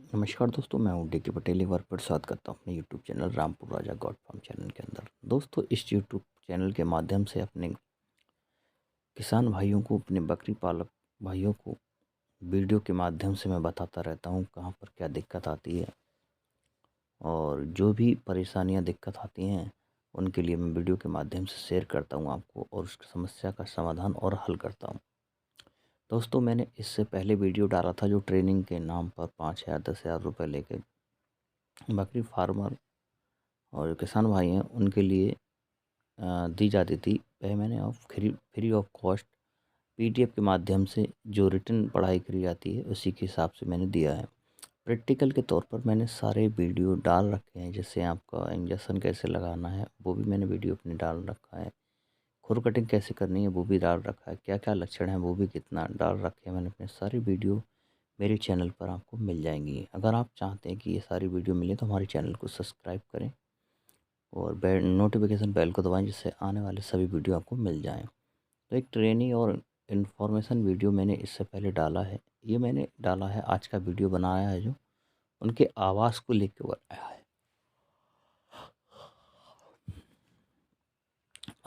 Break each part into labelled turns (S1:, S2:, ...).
S1: नमस्कार दोस्तों, मैं हूं डी.के. पटेल। एक बार फिर स्वागत करता हूं अपने यूट्यूब चैनल रामपुर राजा गॉड फार्म चैनल के अंदर। दोस्तों, इस यूट्यूब चैनल के माध्यम से अपने किसान भाइयों को, अपने बकरी पालक भाइयों को वीडियो के माध्यम से मैं बताता रहता हूं कहां पर क्या दिक्कत आती है, और जो भी परेशानियां दिक्कत आती हैं उनके लिए मैं वीडियो के माध्यम से शेयर करता हूं आपको, और उस समस्या का समाधान और हल करता हूँ। दोस्तों, मैंने इससे पहले वीडियो डाला था जो ट्रेनिंग के नाम पर 5,000 10,000 रुपये लेके बकरी फार्मर और जो किसान भाई हैं उनके लिए दी जाती थी। वह मैंने फ्री ऑफ कॉस्ट पीडीएफ के माध्यम से जो रिटन पढ़ाई करी जाती है उसी के हिसाब से मैंने दिया है। प्रैक्टिकल के तौर पर मैंने सारे वीडियो डाल रखे हैं, जैसे आपका इंजेक्शन कैसे लगाना है वो भी मैंने वीडियो अपने डाल रखा है, खुर कटिंग कैसे करनी है वो भी डाल रखा है, क्या क्या लक्षण हैं वो भी कितना डाल रखे हैं मैंने। अपने सारी वीडियो मेरे चैनल पर आपको मिल जाएंगी। अगर आप चाहते हैं कि ये सारी वीडियो मिले तो हमारे चैनल को सब्सक्राइब करें और नोटिफिकेशन बेल को दबाएं, जिससे आने वाले सभी वीडियो आपको मिल जाएं। तो एक ट्रेनिंग और इन्फॉर्मेशन वीडियो मैंने इससे पहले डाला है। ये मैंने डाला है, आज का वीडियो बनाया है जो उनके आवास को लेकर बनाया है।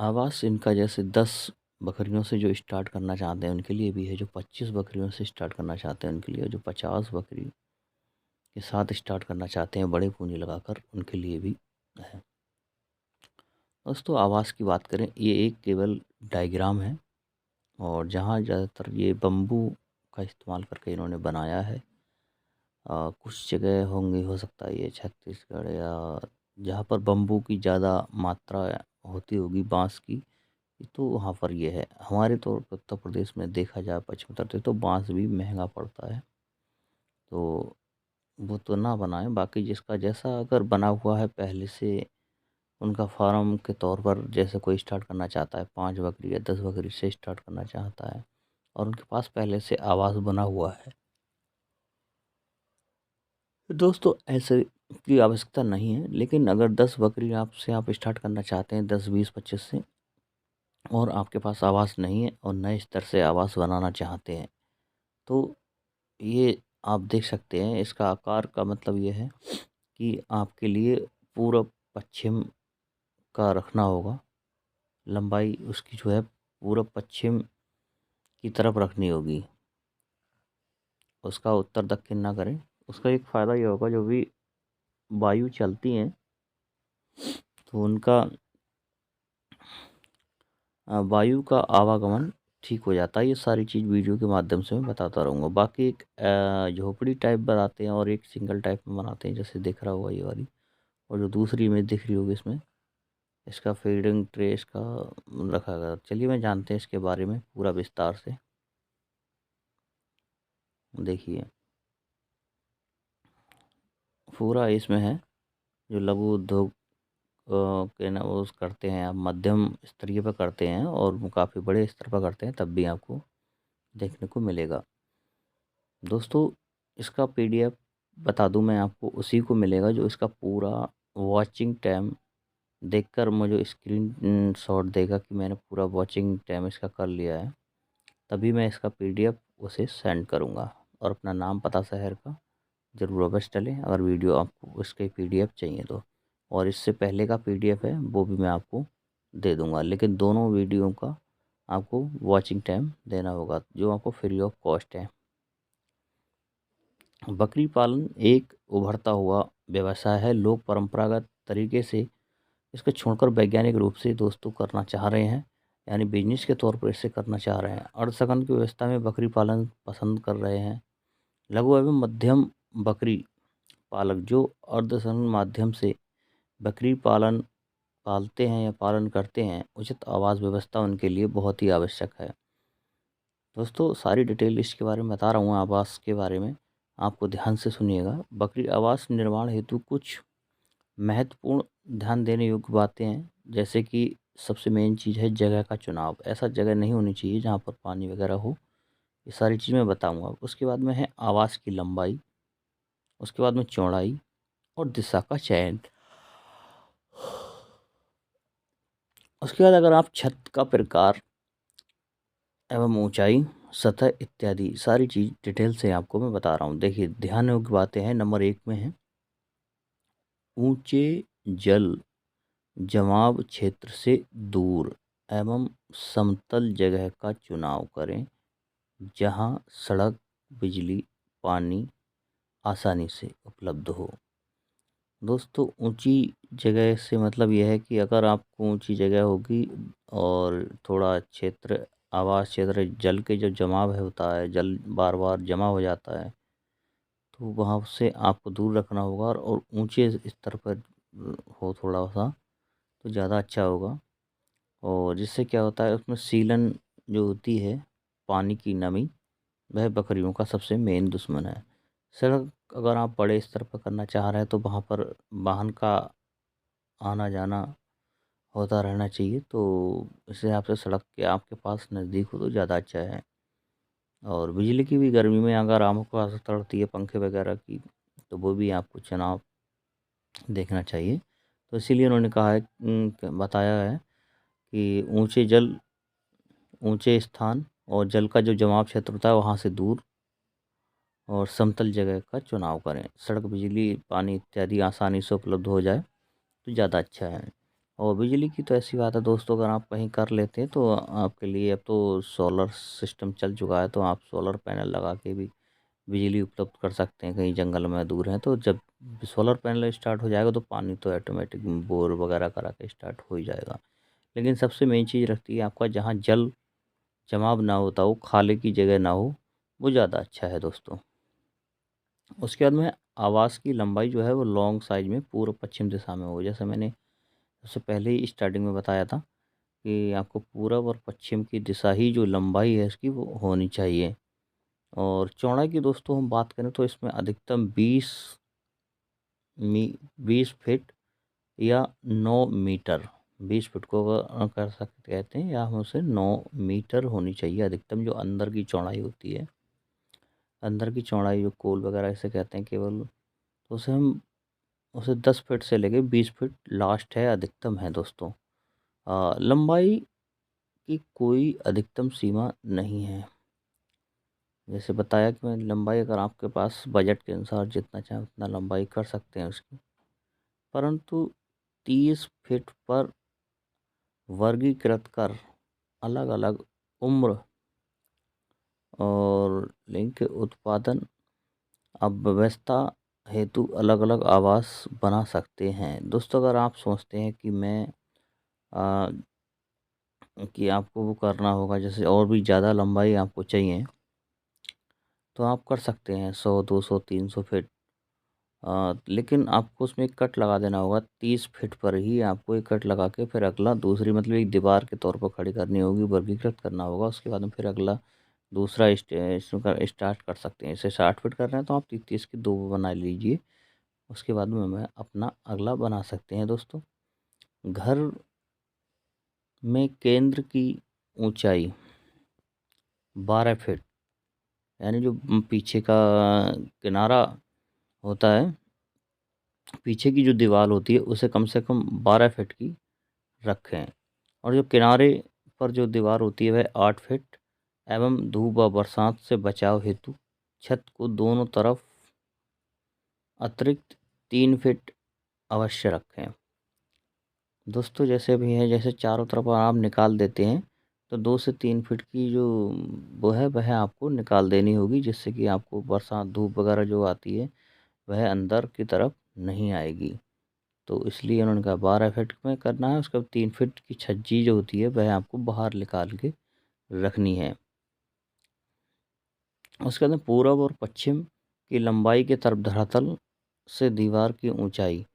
S1: आवास इनका जैसे 10 बकरियों से जो स्टार्ट करना चाहते हैं उनके लिए भी है, जो 25 बकरियों से स्टार्ट करना चाहते हैं उनके लिए, जो 50 बकरी के साथ स्टार्ट करना चाहते हैं बड़े पूंजी लगाकर उनके लिए भी है। दोस्तों, आवास की बात करें, ये एक केवल डायग्राम है, और जहाँ ज़्यादातर ये बम्बू का इस्तेमाल करके इन्होंने बनाया है। कुछ जगह होंगी, हो सकता है ये छत्तीसगढ़ या जहाँ पर बम्बू की ज़्यादा मात्रा होती होगी, बांस की, तो वहाँ पर ये है। हमारे तौर पर उत्तर प्रदेश में देखा जाए, पश्चिम उत्तर प्रदेश, तो बांस भी महंगा पड़ता है, तो वो तो ना बनाए। बाकी जिसका जैसा अगर बना हुआ है पहले से, उनका फार्म के तौर पर जैसे कोई स्टार्ट करना चाहता है, 5 बकरी या 10 बकरी से स्टार्ट करना चाहता है और उनके पास पहले से आवास बना हुआ है, दोस्तों ऐसे की आवश्यकता नहीं है। लेकिन अगर 10 बकरी आपसे आप स्टार्ट करना चाहते हैं, 10 20 25 से, और आपके पास आवास नहीं है और नए स्तर से आवास बनाना चाहते हैं, तो ये आप देख सकते हैं। इसका आकार का मतलब ये है कि आपके लिए पूरब पश्चिम का रखना होगा। लंबाई उसकी जो है पूरब पश्चिम की तरफ रखनी होगी, उसका उत्तर दक्षिण ना करें। उसका एक फ़ायदा ये होगा, जो भी वायु चलती हैं तो उनका वायु का आवागमन ठीक हो जाता है। ये सारी चीज़ वीडियो के माध्यम से मैं बताता रहूँगा। बाकी एक झोपड़ी टाइप बनाते हैं और एक सिंगल टाइप में बनाते हैं, जैसे दिख रहा होगा ये वाली, और जो दूसरी इमेज दिख रही होगी इसमें, इसका फीडिंग ट्रे इसका रखा गया। चलिए मैं जानते हैं इसके बारे में पूरा विस्तार से। देखिए, पूरा इसमें है जो लघु उद्योग के ना वो करते हैं, आप मध्यम स्तरीय पर करते हैं और वो काफ़ी बड़े स्तर पर करते हैं, तब भी आपको देखने को मिलेगा। दोस्तों, इसका पीडीएफ बता दूं मैं आपको, उसी को मिलेगा जो इसका पूरा वॉचिंग टाइम देखकर मुझे स्क्रीन शॉट देगा कि मैंने पूरा वॉचिंग टाइम इसका कर लिया है, तभी मैं इसका पीडीएफ उसे सेंड करूंगा। और अपना नाम पता शहर का ज़रूर अवश्य डालें अगर वीडियो आपको उसके पीडीएफ चाहिए तो। और इससे पहले का पीडीएफ है वो भी मैं आपको दे दूंगा, लेकिन दोनों वीडियो का आपको वॉचिंग टाइम देना होगा, जो आपको फ्री ऑफ कॉस्ट है। बकरी पालन एक उभरता हुआ व्यवसाय है। लोग परंपरागत तरीके से इसको छोड़कर वैज्ञानिक रूप से दोस्तों करना चाह रहे हैं, यानी बिजनेस के तौर पर इसे करना चाह रहे हैं। अर्धसगन की व्यवस्था में बकरी पालन पसंद कर रहे हैं। लघु एवं मध्यम बकरी पालक जो अर्धसगन माध्यम से बकरी पालन पालते हैं या पालन करते हैं, उचित आवास व्यवस्था उनके लिए बहुत ही आवश्यक है। दोस्तों, सारी डिटेल इसके बारे में बता रहा हूँ, आवास के बारे में, आपको ध्यान से सुनिएगा। बकरी आवास निर्माण हेतु कुछ महत्वपूर्ण ध्यान देने योग्य बातें हैं, जैसे कि सबसे मेन चीज़ है जगह का चुनाव। ऐसा जगह नहीं होनी चाहिए जहाँ पर पानी वगैरह हो, ये सारी चीज़ मैं बताऊँगा। उसके बाद में है आवास की लंबाई, उसके बाद में चौड़ाई और दिशा का चयन। उसके बाद अगर आप छत का प्रकार एवं ऊंचाई सतह इत्यादि सारी चीज़ डिटेल से आपको मैं बता रहा हूँ। देखिए, ध्यान योग्य बातें हैं। नंबर 1 में है, ऊंचे जल जमाव क्षेत्र से दूर एवं समतल जगह का चुनाव करें, जहां सड़क, बिजली, पानी आसानी से उपलब्ध हो। दोस्तों, ऊंची जगह से मतलब यह है कि अगर आपको ऊंची जगह होगी और थोड़ा क्षेत्र, आवास क्षेत्र, जल के जो जमाव है होता है, जल बार बार जमा हो जाता है, तो वहाँ से आपको दूर रखना होगा और ऊंचे स्तर पर हो थोड़ा सा, तो ज़्यादा अच्छा होगा। और जिससे क्या होता है, उसमें सीलन जो होती है, पानी की नमी, वह बकरियों का सबसे मेन दुश्मन है। सड़क अगर आप बड़े स्तर पर करना चाह रहे हैं तो वहाँ पर वाहन का आना जाना होता रहना चाहिए, तो इस हिसाब से सड़क के आपके पास नज़दीक हो तो ज़्यादा अच्छा है। और बिजली की भी गर्मी में अगर आपको आवश्यकता पड़ती है पंखे वगैरह की, तो वो भी आपको चुनाव देखना चाहिए। तो इसीलिए उन्होंने कहा है, बताया है कि ऊंचे स्थान और जल का जो जमाव क्षेत्र होता है वहाँ से दूर और समतल जगह का चुनाव करें। सड़क, बिजली, पानी इत्यादि आसानी से उपलब्ध हो जाए तो ज़्यादा अच्छा है। और बिजली की तो ऐसी बात है दोस्तों, अगर आप कहीं कर लेते हैं तो आपके लिए अब तो सोलर सिस्टम चल चुका है, तो आप सोलर पैनल लगा के भी बिजली उपलब्ध कर सकते हैं। कहीं जंगल में दूर हैं तो जब सोलर पैनल स्टार्ट हो जाएगा तो पानी तो ऑटोमेटिक बोर वगैरह करा के स्टार्ट हो ही जाएगा। लेकिन सबसे मेन चीज़ रखती है आपका, जहाँ जल जमाव ना होता हो, खाले की जगह ना हो, वो ज़्यादा अच्छा है दोस्तों। उसके बाद में आवास की लंबाई जो है वो लॉन्ग साइज में पूर्व पश्चिम दिशा में हो। जैसे मैंने सबसे पहले ही स्टार्टिंग में बताया था कि आपको पूरब और पश्चिम की दिशा ही जो लंबाई है इसकी वो होनी चाहिए। और चौड़ाई की दोस्तों हम बात करें तो इसमें अधिकतम 20 फीट या 9 मीटर, 20 फीट को अगर कर सकते कहते हैं, या हम उसे 9 मीटर होनी चाहिए अधिकतम, जो अंदर की चौड़ाई होती है। अंदर की चौड़ाई जो कोल वगैरह इसे कहते हैं केवल, तो उसे 10 फीट से लेके 20 फीट लास्ट है, अधिकतम है दोस्तों। लंबाई की कोई अधिकतम सीमा नहीं है। जैसे बताया कि मैं लंबाई, अगर आपके पास बजट के अनुसार जितना चाहे उतना लंबाई कर सकते हैं उसकी, परंतु 30 फीट पर वर्गीकृत कर अलग अलग उम्र और लिंग के उत्पादन अव्यवस्था हेतु अलग अलग आवास बना सकते हैं। दोस्तों, अगर आप सोचते हैं कि आ, कि आपको वो करना होगा, जैसे और भी ज़्यादा लंबाई आपको चाहिए, तो आप कर सकते हैं 100, 200, 300 फीट। लेकिन आपको उसमें एक कट लगा देना होगा। 30 फीट पर ही आपको एक कट लगा के फिर अगला दूसरी, मतलब एक दीवार के तौर पर खड़ी करनी होगी, वर्गीकृत करना होगा। उसके बाद में फिर अगला दूसरा स्टार्ट कर सकते हैं। इसे 60 फीट कर रहे हैं तो आप 30 की दो बना लीजिए। उसके बाद में मैं अपना अगला बना सकते हैं दोस्तों। घर में केंद्र की ऊंचाई 12 फीट, यानी जो पीछे का किनारा होता है, पीछे की जो दीवार होती है उसे कम से कम 12 फीट की रखें। और जो किनारे पर जो दीवार होती है वह 8 फीट, एवं धूप व बरसात से बचाव हेतु छत को दोनों तरफ अतिरिक्त 3 फीट अवश्य रखें। दोस्तों, जैसे भी है, जैसे चारों तरफ आप निकाल देते हैं तो 2 से 3 फीट की जो वो है वह आपको निकाल देनी होगी, जिससे कि आपको बरसात, धूप वगैरह जो आती है वह अंदर की तरफ नहीं आएगी। तो इसलिए उन्होंने कहा 12 फीट में करना है। उसके बाद 3 फीट की छज्जी जो होती है वह आपको बाहर निकाल के रखनी है। उसके बाद पूरब और पश्चिम की लंबाई के तरफ धरातल से दीवार की ऊंचाई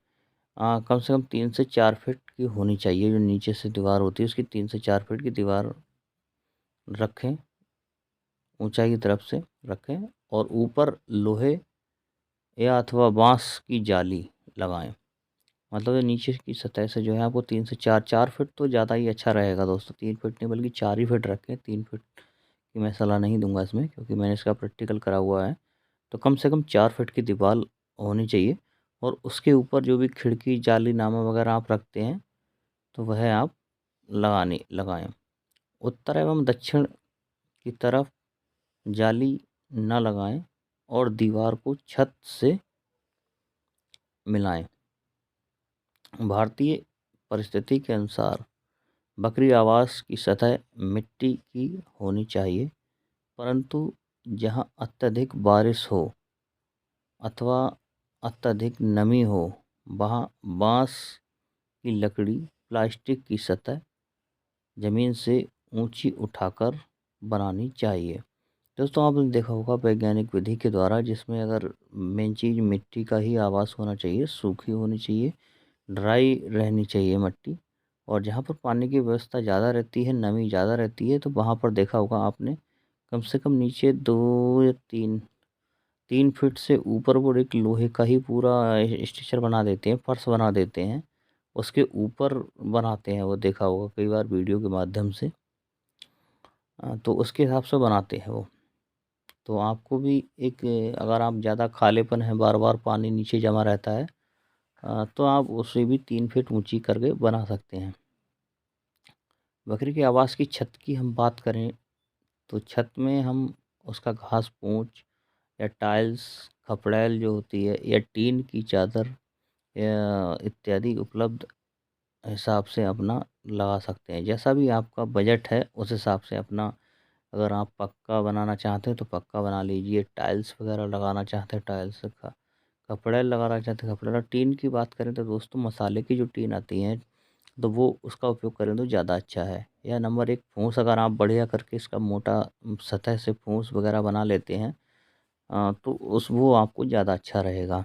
S1: कम से कम 3 से 4 फीट की होनी चाहिए। जो नीचे से दीवार होती है उसकी 3 से 4 फीट की दीवार रखें, ऊंचाई की तरफ से रखें। और ऊपर लोहे या अथवा बांस की जाली लगाएं। मतलब नीचे की सतह से जो है आपको 3 से 4 फीट तो ज़्यादा ही अच्छा रहेगा दोस्तों। 3 फीट नहीं बल्कि 4 ही फीट रखें। 3 फीट की मैं सलाह नहीं दूंगा इसमें, क्योंकि मैंने इसका प्रैक्टिकल करा हुआ है। तो कम से कम 4 फीट की दीवार होनी चाहिए। और उसके ऊपर जो भी खिड़की, जाली नामा वगैरह आप रखते हैं तो वह आप लगाएं। उत्तर एवं दक्षिण की तरफ जाली न लगाएं और दीवार को छत से मिलाएं। भारतीय परिस्थिति के अनुसार बकरी आवास की सतह मिट्टी की होनी चाहिए, परंतु जहां अत्यधिक बारिश हो अथवा अत्यधिक नमी हो वहां बांस की लकड़ी, प्लास्टिक की सतह ज़मीन से ऊंची उठाकर बनानी चाहिए। दोस्तों आपने देखा होगा वैज्ञानिक विधि के द्वारा, जिसमें अगर मेन चीज़ मिट्टी का ही आवास होना चाहिए, सूखी होनी चाहिए, ड्राई रहनी चाहिए मिट्टी। और जहाँ पर पानी की व्यवस्था ज़्यादा रहती है, नमी ज़्यादा रहती है, तो वहाँ पर देखा होगा आपने कम से कम नीचे 2 या 3 फीट से ऊपर वो एक लोहे का ही पूरा स्ट्रक्चर बना देते हैं, फर्श बना देते हैं। उसके ऊपर बनाते हैं, वो देखा होगा कई बार वीडियो के माध्यम से। तो उसके हिसाब से बनाते हैं वो। तो आपको भी एक, अगर आप ज़्यादा खालेपन है, बार-बार पानी नीचे जमा रहता है, तो आप उसे भी 3 फीट ऊँची करके बना सकते हैं। बकरी के आवास की छत की हम बात करें, तो छत में हम उसका घास पूँछ या टाइल्स, खपड़ैल जो होती है, या टीन की चादर या इत्यादि उपलब्ध हिसाब से अपना लगा सकते हैं। जैसा भी आपका बजट है उस हिसाब से अपना, अगर आप पक्का बनाना चाहते हैं तो पक्का बना लीजिए, टाइल्स वगैरह लगाना चाहते हैं टाइल्स का, खपड़ैल लगाना चाहते हैं खपड़ैल। टीन की बात करें तो दोस्तों मसाले की जो टीन आती है तो वो उसका उपयोग करें तो ज़्यादा अच्छा है। या नंबर 1 फूँस, अगर आप बढ़िया करके इसका मोटा सतह से फूँस वगैरह बना लेते हैं, तो उस वो आपको ज़्यादा अच्छा रहेगा।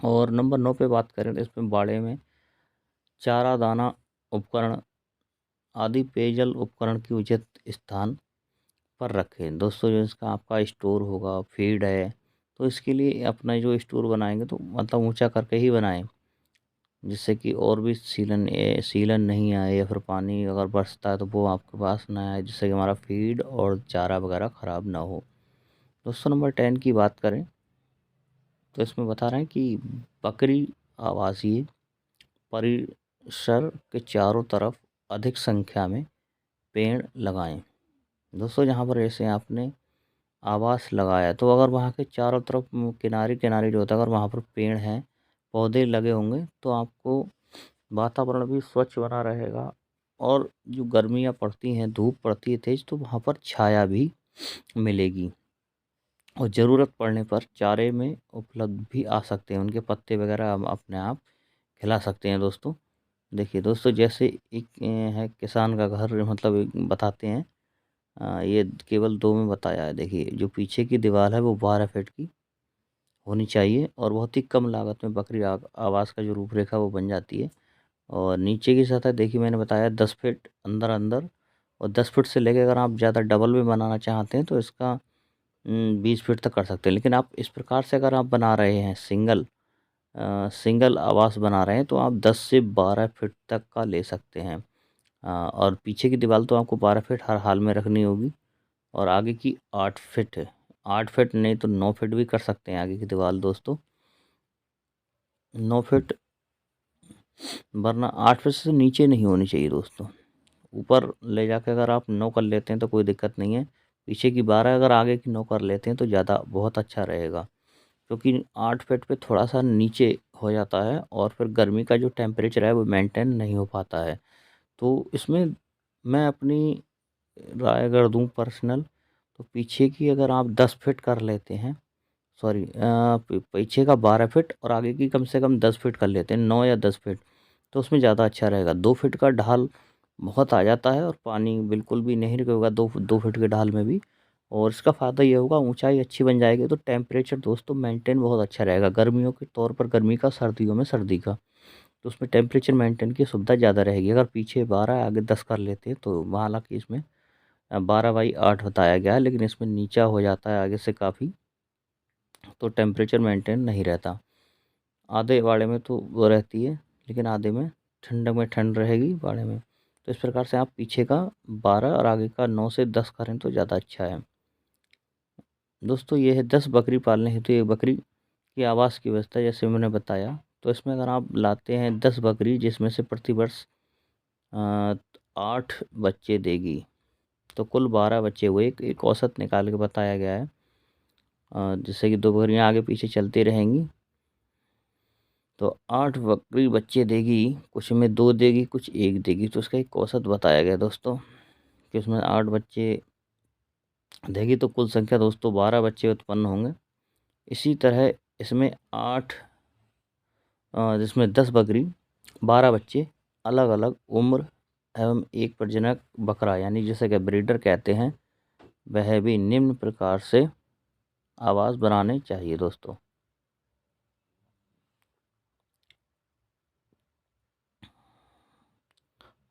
S1: और नंबर 9 पे बात करें तो इसमें बाड़े में चारा दाना उपकरण आदि पेयजल उपकरण की उचित स्थान पर रखें। दोस्तों जो इसका आपका स्टोर होगा, फीड है, तो इसके लिए अपना जो स्टोर बनाएंगे तो मतलब ऊंचा करके ही बनाएं, जिससे कि और भी सीलन नहीं आए, या फिर पानी अगर बरसता है तो वो आपके पास ना आए, जिससे कि हमारा फीड और चारा वगैरह ख़राब ना हो। दोस्तों नंबर 10 की बात करें तो इसमें बता रहे हैं कि बकरी आवासीय परिसर के चारों तरफ अधिक संख्या में पेड़ लगाएं। दोस्तों जहाँ पर ऐसे आपने आवास लगाया तो अगर वहाँ के चारों तरफ किनारे किनारे जो होता है, अगर वहाँ पर पेड़ हैं, पौधे लगे होंगे, तो आपको वातावरण भी स्वच्छ बना रहेगा। और जो गर्मियाँ पड़ती हैं, धूप पड़ती है तेज़, तो वहाँ पर छाया भी मिलेगी। और ज़रूरत पड़ने पर चारे में उपलब्ध भी आ सकते हैं, उनके पत्ते वगैरह हम अपने आप खिला सकते हैं। दोस्तों देखिए दोस्तों, जैसे एक है किसान का घर, मतलब एक बताते हैं, ये केवल 2 में बताया है। देखिए जो पीछे की दीवार है वो 12 फीट की होनी चाहिए, और बहुत ही कम लागत में बकरी आवास का जो रूपरेखा वो बन जाती है। और नीचे की सतह देखिए मैंने बताया 10 फीट अंदर अंदर, और 10 फीट से लेके अगर आप ज़्यादा डबल में बनाना चाहते हैं तो इसका 20 फीट तक कर सकते हैं। लेकिन आप इस प्रकार से अगर आप बना रहे हैं सिंगल आवास बना रहे हैं, तो आप 10 से 12 फीट तक का ले सकते हैं। और पीछे की दीवार तो आपको 12 फीट हर हाल में रखनी होगी, और आगे की 8 फीट है। 8 फीट नहीं तो 9 फीट भी कर सकते हैं आगे की दीवार दोस्तों। 9 फीट, वरना 8 फीट से नीचे नहीं होनी चाहिए दोस्तों। ऊपर ले जाके अगर आप 9 कर लेते हैं तो कोई दिक्कत नहीं है। पीछे की 12, अगर आगे की 9 कर लेते हैं तो ज़्यादा बहुत अच्छा रहेगा, क्योंकि 8 फीट पे थोड़ा-सा नीचे हो जाता है, और फिर गर्मी का जो टेम्परेचर है वो मेंटेन नहीं हो पाता है। तो इसमें मैं अपनी राय अगर दूँ पर्सनल, तो पीछे की अगर आप 10 फीट कर लेते हैं, सॉरी पीछे का 12 फीट और आगे की कम से कम 10 फीट कर लेते हैं, 9 या 10 फीट, तो उसमें ज़्यादा अच्छा रहेगा। 2 फीट का ढाल बहुत आ जाता है और पानी बिल्कुल भी नहीं रुकेगा 2 फीट के ढाल में भी। और इसका फ़ायदा ये होगा, ऊंचाई अच्छी बन जाएगी तो टेम्परेचर दोस्तों मेंटेन बहुत अच्छा रहेगा। गर्मियों के तौर पर गर्मी का, सर्दियों में सर्दी का, तो उसमें टेम्परेचर मेंटेन की सुविधा ज़्यादा रहेगी। अगर पीछे 12 आगे 10 कर लेते हैं तो हालांकि इसमें 12/8 बताया गया है, लेकिन इसमें नीचा हो जाता है आगे से काफ़ी, तो टेम्परेचर मेंटेन नहीं रहता। आधे बाड़े में तो वो रहती है, लेकिन आधे में ठंडक में ठंड रहेगी बाड़े में। तो इस प्रकार से आप पीछे का 12 और आगे का 9 से 10 करें तो ज़्यादा अच्छा है। दोस्तों ये है 10 बकरी पालने हेतु एक बकरी की आवास की व्यवस्था, जैसे मैंने बताया। तो इसमें अगर आप लाते हैं 10 बकरी, जिसमें से प्रतिवर्ष 8 बच्चे देगी, तो कुल 12 बच्चे हुए, एक औसत निकाल के बताया गया है। जिससे कि 2 बकरियाँ आगे पीछे चलती रहेंगी तो 8 बकरी बच्चे देगी, कुछ में 2 देगी, कुछ 1 देगी। तो उसका एक औसत बताया गया दोस्तों कि उसमें 8 बच्चे देगी तो कुल संख्या दोस्तों 12 बच्चे उत्पन्न होंगे। इसी तरह इसमें 8 जिसमें 10 बकरी 12 बच्चे अलग अलग उम्र एवं एक प्रजनक बकरा यानी जिसे कि ब्रीडर कहते हैं, वह भी निम्न प्रकार से आवास बनाने चाहिए दोस्तों।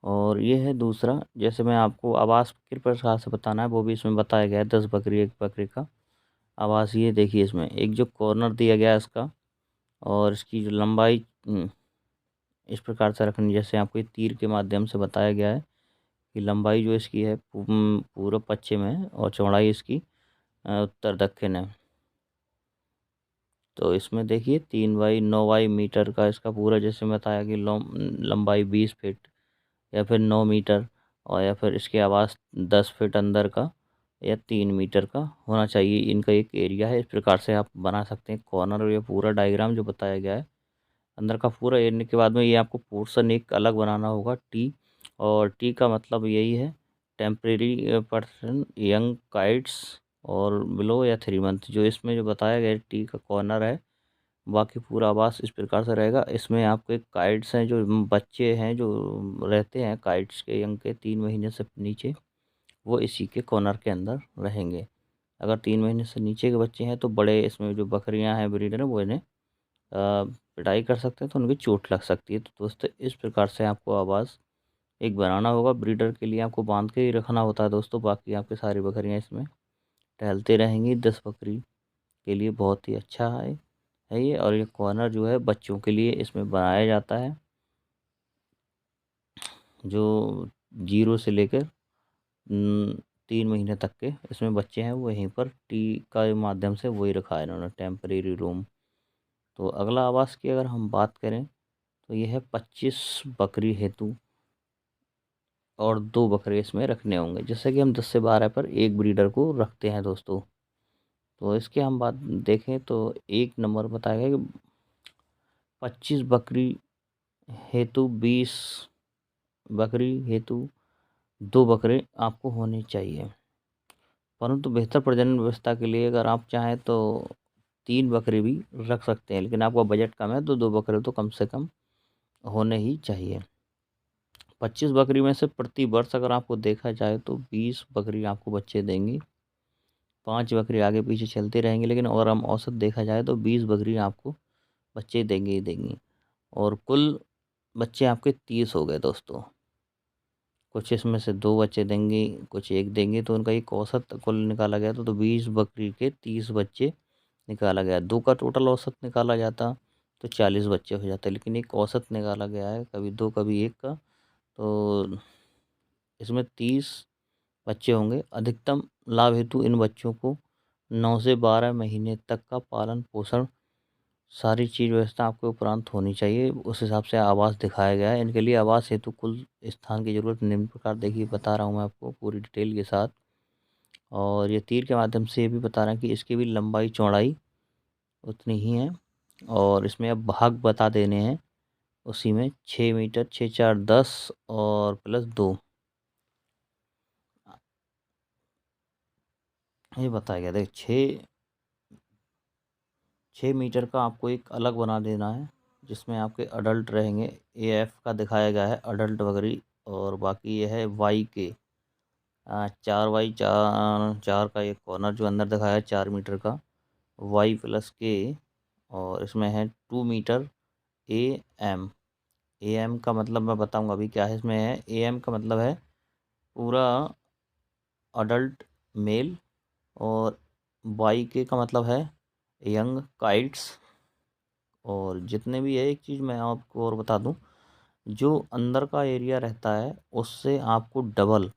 S1: और ये है दूसरा, जैसे मैं आपको आवास किस प्रकार से बताना है वो भी इसमें बताया गया है। 10 बकरी एक बकरी का आवास ये देखिए, इसमें एक जो कॉर्नर दिया गया है इसका, और इसकी जो लंबाई इस प्रकार से रखनी, जैसे आपको ये तीर के माध्यम से बताया गया है कि लंबाई जो इसकी है पूर्व पश्चिम है और चौड़ाई इसकी उत्तर दक्षिण है। तो इसमें देखिए 3 बाई 9 बाई मीटर का इसका पूरा, जैसे बताया कि लंबाई 20 फीट या फिर 9 मीटर, और या फिर इसके आवास 10 फीट अंदर का या 3 मीटर का होना चाहिए। इनका एक एरिया है, इस प्रकार से आप बना सकते हैं कॉर्नर। और ये पूरा डायग्राम जो बताया गया है अंदर का पूरा एरिया के बाद में ये आपको पोर्शन एक अलग बनाना होगा टी, और टी का मतलब यही है टेम्परेरी पर्सन यंग काइट्स और बिलो या 3 मंथ। जो इसमें जो बताया गया है टी का कॉर्नर है, बाकी पूरा आवास इस प्रकार से रहेगा। इसमें आपको एक काइट्स हैं, जो बच्चे हैं जो रहते हैं काइट्स के यंग के 3 महीने से नीचे, वो इसी के कॉर्नर के अंदर रहेंगे। अगर 3 महीने से नीचे के बच्चे हैं तो बड़े इसमें जो बकरियां हैं ब्रीडर है वो इन्हें पिटाई कर सकते हैं, तो उनकी चोट लग सकती है। तो दोस्तों इस प्रकार से आपको आवाज़ एक बनाना होगा। ब्रीडर के लिए आपको बांध के ही रखना होता है दोस्तों, बाकी आपकी सारी बकरियां इसमें टहलते रहेंगी। 10 बकरी के लिए बहुत ही अच्छा है ये। और ये कॉर्नर जो है बच्चों के लिए इसमें बनाया जाता है, जो 0 से लेकर 3 महीने तक के इसमें बच्चे हैं, वो यहीं पर टी का माध्यम से वही रखा है इन्होंने, टेम्परेरी रूम। तो अगला आवास की अगर हम बात करें तो यह है 25 बकरी हेतु, और 2 बकरे इसमें रखने होंगे। जैसे कि हम 10 से 12 पर एक ब्रीडर को रखते हैं दोस्तों। तो इसके हम बात देखें तो एक नंबर बताया गया कि 25 बकरी हेतु 20 बकरी हेतु 2 बकरे आपको होने चाहिए। परंतु बेहतर प्रजनन व्यवस्था के लिए अगर आप चाहें तो 3 बकरे भी रख सकते हैं, लेकिन आपका बजट कम है तो 2 बकरे तो कम से कम होने ही चाहिए। 25 बकरी में से प्रति वर्ष अगर आपको देखा जाए तो 20 बकरी आपको बच्चे देंगी, 5 बकरी आगे पीछे चलती रहेंगी, लेकिन अगर हम औसत देखा जाए तो 20 बकरी आपको बच्चे देंगे ही देंगी। और कुल बच्चे आपके 30 हो गए दोस्तों। कुछ इसमें से 2 बच्चे देंगी, कुछ 1 देंगी, तो उनका एक औसत कुल निकाला गया तो 20 बकरी के 30 बच्चे निकाला गया। 2 का टोटल औसत निकाला जाता तो 40 बच्चे हो जाते, लेकिन एक औसत निकाला गया है, कभी 2 कभी 1 का। तो इसमें 30 बच्चे होंगे। अधिकतम लाभ हेतु इन बच्चों को 9 से 12 महीने तक का पालन पोषण सारी चीज़ व्यवस्था आपके उपरांत होनी चाहिए। उस हिसाब से आवास दिखाया गया है। इनके लिए आवास हेतु कुल स्थान की ज़रूरत निम्न प्रकार देखिए बता रहा हूँ मैं आपको पूरी डिटेल के साथ। और ये तीर के माध्यम से ये भी बता रहा है कि इसकी भी लंबाई चौड़ाई उतनी ही है। और इसमें अब भाग बता देने हैं उसी में 6 मीटर 6 4 10 और प्लस 2 ये बताया गया। देख 6 मीटर का आपको एक अलग बना देना है, जिसमें आपके अडल्ट रहेंगे। AF का दिखाया गया है अडल्ट बकरी, और बाकी ये है वाई के 4x4 का एक कॉर्नर जो अंदर दिखाया है 4 मीटर का वाई प्लस के। और इसमें है 2 मीटर AM का मतलब मैं बताऊंगा अभी क्या है इसमें है। AM का मतलब है पूरा अडल्ट मेल, और वाई के का मतलब है यंग काइट्स। और जितने भी है, एक चीज़ मैं आपको और बता दूं, जो अंदर का एरिया रहता है उससे आपको डबल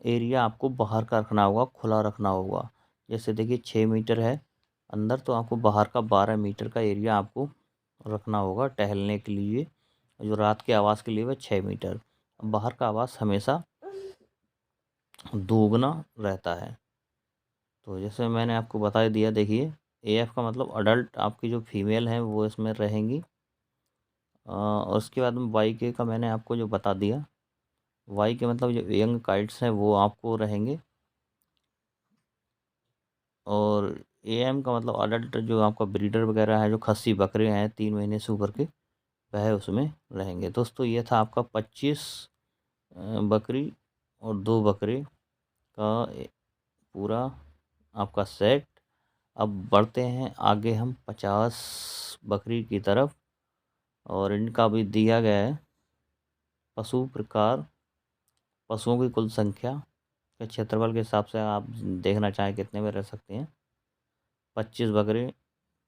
S1: एरिया आपको बाहर का रखना होगा, खुला रखना होगा। जैसे देखिए 6 मीटर है अंदर, तो आपको बाहर का 12 मीटर का एरिया आपको रखना होगा टहलने के लिए। जो रात के आवास के लिए वह 6 मीटर। बाहर का आवास हमेशा दोगुना रहता है। तो जैसे मैंने आपको बता दिया, देखिए AF का मतलब अडल्ट आपकी जो फीमेल हैं वो इसमें रहेंगी। और उसके बाद में YK का मैंने आपको जो बता दिया, Y के मतलब जो यंग काइट्स हैं वो आपको रहेंगे। और AM का मतलब अडल्ट जो आपका ब्रीडर वगैरह है, जो खस्सी बकरे हैं 3 महीने से ऊपर के, वह उसमें रहेंगे। दोस्तों ये था आपका 25 बकरी और 2 बकरे का पूरा आपका सेट। अब बढ़ते हैं आगे हम 50 बकरी की तरफ, और इनका भी दिया गया है पशु प्रकार, पशुओं की कुल संख्या के क्षेत्रफल के हिसाब से आप देखना चाहें कितने में रह सकते हैं। 25 बकरे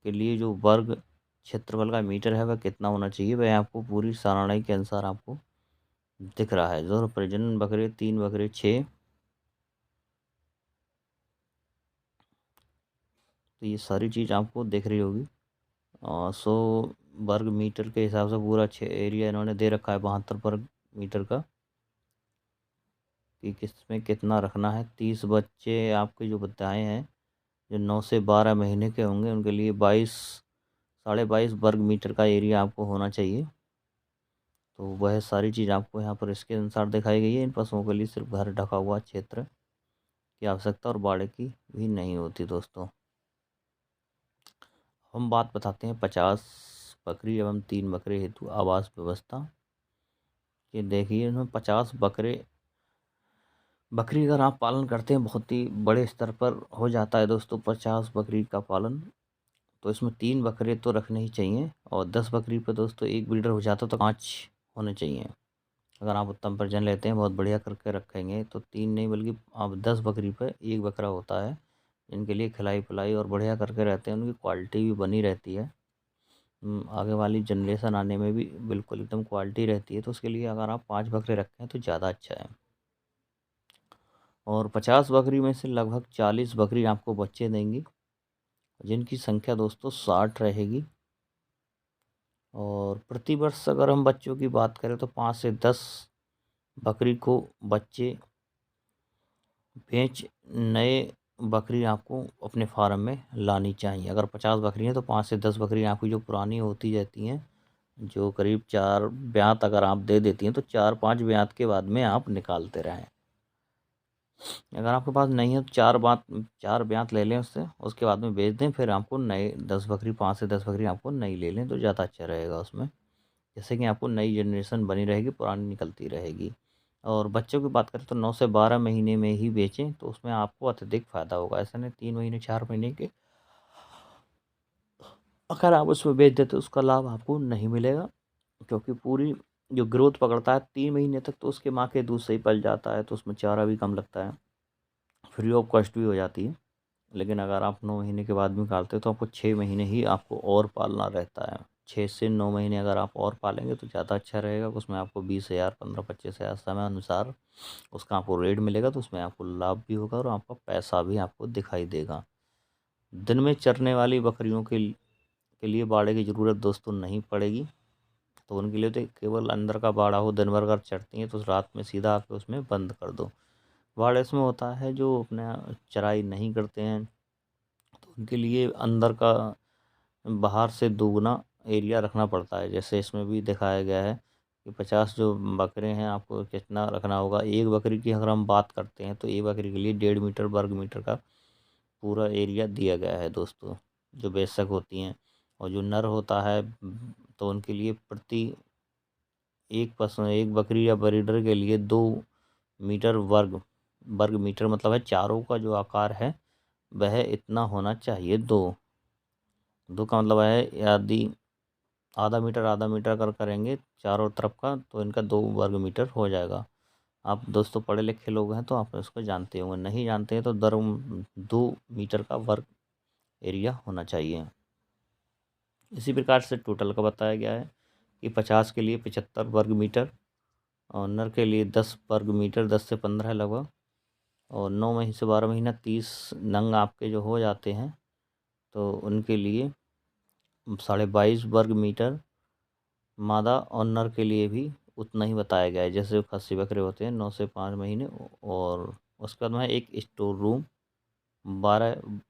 S1: के लिए जो वर्ग क्षेत्रफल का मीटर है वह कितना होना चाहिए, वह आपको पूरी सारणी के अनुसार आपको दिख रहा है। जो प्रजनन बकरे 3 बकरे 6, तो ये सारी चीज़ आपको दिख रही होगी। 100 वर्ग मीटर के हिसाब से पूरा एरिया इन्होंने दे रखा है 72 वर्ग मीटर का, कि किसमें कितना रखना है। 30 बच्चे आपके जो बताए हैं जो 9 से 12 महीने के होंगे, उनके लिए 22 वर्ग मीटर का एरिया आपको होना चाहिए। तो वह सारी चीज़ आपको यहाँ पर इसके अनुसार दिखाई गई है। इन पशुओं के लिए सिर्फ घर ढका हुआ क्षेत्र की आवश्यकता और बाड़े की भी नहीं होती। दोस्तों हम बात बताते हैं 50 बकरी एवं 3 बकरे हेतु आवास व्यवस्था। ये देखिए इसमें 50 बकरी अगर आप पालन करते हैं, बहुत ही बड़े स्तर पर हो जाता है दोस्तों 50 बकरी का पालन। तो इसमें 3 बकरे तो रखने ही चाहिए, और 10 बकरी पर दोस्तों एक ब्रीडर हो जाता तो 5 होने चाहिए। अगर आप उत्तम प्रजनन लेते हैं, बहुत बढ़िया करके रखेंगे, तो 3 नहीं बल्कि आप 10 बकरी पर एक बकरा होता है। इनके लिए खिलाई पिलाई और बढ़िया करके रहते हैं, उनकी क्वालिटी भी बनी रहती है। आगे वाली जनरेशन आने में भी बिल्कुल एकदम क्वालिटी रहती है। तो उसके लिए अगर आप 5 बकरे रखें तो ज़्यादा अच्छा है। और 50 बकरी में से लगभग 40 बकरी आपको बच्चे देंगी, जिनकी संख्या दोस्तों 60 रहेगी। और प्रति वर्ष अगर हम बच्चों की बात करें तो 5 से 10 बकरी को बच्चे बेच नए बकरी आपको अपने फार्म में लानी चाहिए। अगर 50 बकरी हैं तो 5 से 10 बकरी आपकी जो पुरानी होती जाती हैं, जो करीब 4 ब्यात अगर आप दे देती हैं, तो 4-5 ब्यात के बाद में आप निकालते रहें। अगर आपके पास नहीं है तो 4 ब्यात ले लें उससे, उसके बाद में बेच दें, फिर आपको नए 10 बकरी 5 से 10 बकरी आपको नई ले लें तो ज़्यादा अच्छा रहेगा उसमें। जैसे कि आपको नई जनरेशन बनी रहेगी, पुरानी निकलती रहेगी। और बच्चों की बात करें तो 9 से 12 महीने में ही बेचें, तो उसमें आपको अत्यधिक फ़ायदा होगा। ऐसा नहीं 3 महीने 4 महीने के अगर आप उसमें बेच देते तो उसका लाभ आपको नहीं मिलेगा, क्योंकि पूरी जो ग्रोथ पकड़ता है 3 महीने तक, तो उसके माँ के दूध से ही पल जाता है, तो उसमें चारा भी कम लगता है, फ्री ऑफ कॉस्ट भी हो जाती है। लेकिन अगर आप 9 महीने के बाद भी निकालते हो तो आपको 6 महीने ही आपको और पालना रहता है। 6 से 9 महीने अगर आप और पालेंगे तो ज़्यादा अच्छा रहेगा। उसमें आपको 20,000 15-25,000 समय अनुसार उसका आपको रेट मिलेगा, तो उसमें आपको लाभ भी होगा और आपका पैसा भी आपको दिखाई देगा। दिन में चरने वाली बकरियों के लिए बाड़े की ज़रूरत दोस्तों नहीं पड़ेगी। तो उनके लिए तो केवल अंदर का बाड़ा हो, दिन भर अगर चरती हैं तो रात में सीधा आके उसमें बंद कर दो। बाड़े इसमें होता है जो अपना चराई नहीं करते हैं, तो उनके लिए अंदर का बाहर से दोगुना एरिया रखना पड़ता है। जैसे इसमें भी दिखाया गया है कि 50 जो बकरे हैं आपको कितना रखना होगा। एक बकरी की अगर हम बात करते हैं तो एक बकरी के लिए 1.5 मीटर वर्ग मीटर का पूरा एरिया दिया गया है दोस्तों, जो बेशक होती हैं। और जो नर होता है तो उनके लिए प्रति एक बकरी या ब्रीडर के लिए 2 मीटर वर्ग मीटर मतलब है चारों का जो आकार है वह इतना होना चाहिए। दो का मतलब है यदि आधा मीटर अगर करेंगे चारों तरफ का, तो इनका 2 वर्ग मीटर हो जाएगा। आप दोस्तों पढ़े लिखे लोग हैं तो आप इसको जानते होंगे, नहीं जानते हैं तो 2 मीटर का वर्ग एरिया होना चाहिए। इसी प्रकार से टोटल का बताया गया है कि 50 के लिए 75 वर्ग मीटर, और नर के लिए 10 वर्ग मीटर, 10 से 15 लगभग। और 9 महीने से 12 महीना 30 नंग आपके जो हो जाते हैं, तो उनके लिए 22.5 वर्ग मीटर। मादा और नर के लिए भी उतना ही बताया गया है, जैसे खस्सी बकरे होते हैं 9 से 5 महीने, और उसके बाद में एक स्टोर रूम 12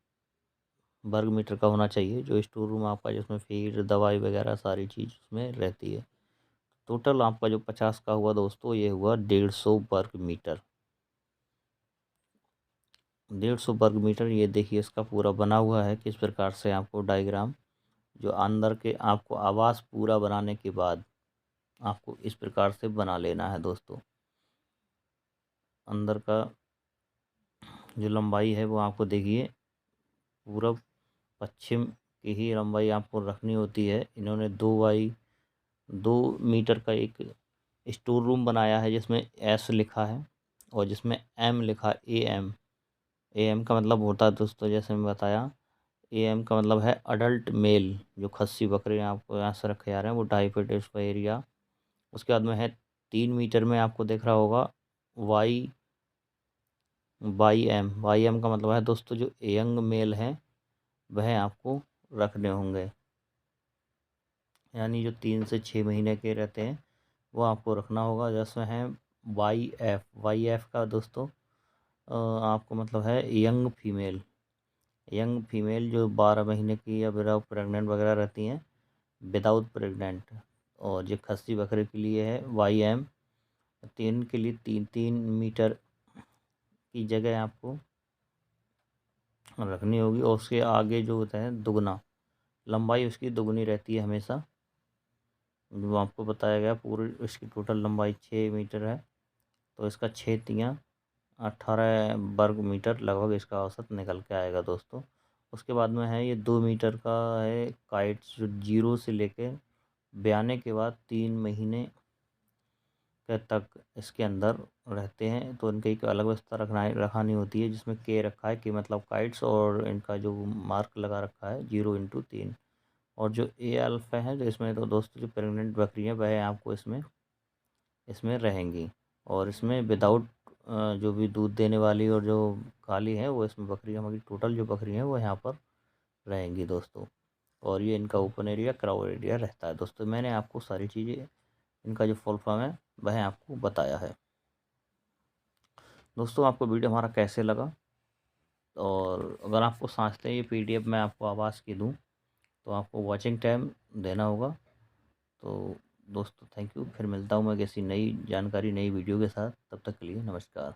S1: वर्ग मीटर का होना चाहिए, जो स्टोर रूम आपका जिसमें फीड दवाई वगैरह सारी चीज़ उसमें रहती है। टोटल आपका जो 50 का हुआ दोस्तों, ये हुआ 150 वर्ग मीटर। 150 वर्ग मीटर, ये देखिए इसका पूरा बना हुआ है किस प्रकार से आपको डायग्राम, जो अंदर के आपको आवास पूरा बनाने के बाद आपको इस प्रकार से बना लेना है दोस्तों। अंदर का जो लंबाई है वो आपको देखिए पूरब पश्चिम की ही लंबाई आपको रखनी होती है। इन्होंने 2 मीटर का एक स्टोर रूम बनाया है जिसमें एस लिखा है और जिसमें एम लिखा है। ए एम का मतलब होता है दोस्तों, जैसे मैं बताया, ए एम का मतलब है अडल्ट मेल। जो खस्सी बकरे आपको यहाँ से रखे जा रहे हैं वो 2.5 फीट इसका एरिया। उसके बाद में है 3 मीटर में आपको दिख रहा होगा वाई एम का मतलब है दोस्तों जो यंग मेल हैं वह आपको रखने होंगे, यानी जो 3 से 6 महीने के रहते हैं वो आपको रखना होगा। जैसे है वाई एफ का दोस्तों आपको मतलब है यंग फीमेल जो 12 महीने की या विदाउट प्रेग्नेंट वगैरह रहती हैं, विदाउट प्रेग्नेंट। और जो खस्सी बकरे के लिए है वाई एम, तीन के लिए 3 3 मीटर की जगह आपको रखनी होगी। और उसके आगे जो होता है दुगना, लंबाई उसकी दुगनी रहती है हमेशा। जो आपको बताया गया पूरी इसकी टोटल लंबाई 6 मीटर है, तो इसका 6 तियां 18 वर्ग मीटर लगभग इसका औसत निकल के आएगा दोस्तों। उसके बाद में है ये 2 मीटर का है काइट्स, जो 0 से लेके ब्याने के बाद 3 महीने के तक इसके अंदर रहते हैं। तो इनकी एक अलग व्यवस्था रखानी होती है, जिसमें के रखा है कि मतलब काइट्स, और इनका जो मार्क लगा रखा है 0 × 3। और जो ए अल्फ़ा है, जो इसमें तो दोस्तों जो प्रेग्नेंट बकरी है वह आपको इसमें इसमें रहेंगी। और इसमें विदाउट जो भी दूध देने वाली और जो काली है वो इसमें बकरी, हमारी टोटल जो बकरी हैं वो यहाँ पर रहेंगी दोस्तों। और ये इनका ओपन एरिया क्राउड एरिया रहता है दोस्तों। मैंने आपको सारी चीज़ें, इनका जो फुल फॉर्म है वह आपको बताया है दोस्तों। आपको वीडियो हमारा कैसे लगा, और अगर आपको समझते हैं ये पीडीएफ मैं आपको आवाज़ की दूं तो आपको वॉचिंग टाइम देना होगा। तो दोस्तों थैंक यू, फिर मिलता हूँ मैं किसी नई जानकारी नई वीडियो के साथ। तब तक के लिए नमस्कार।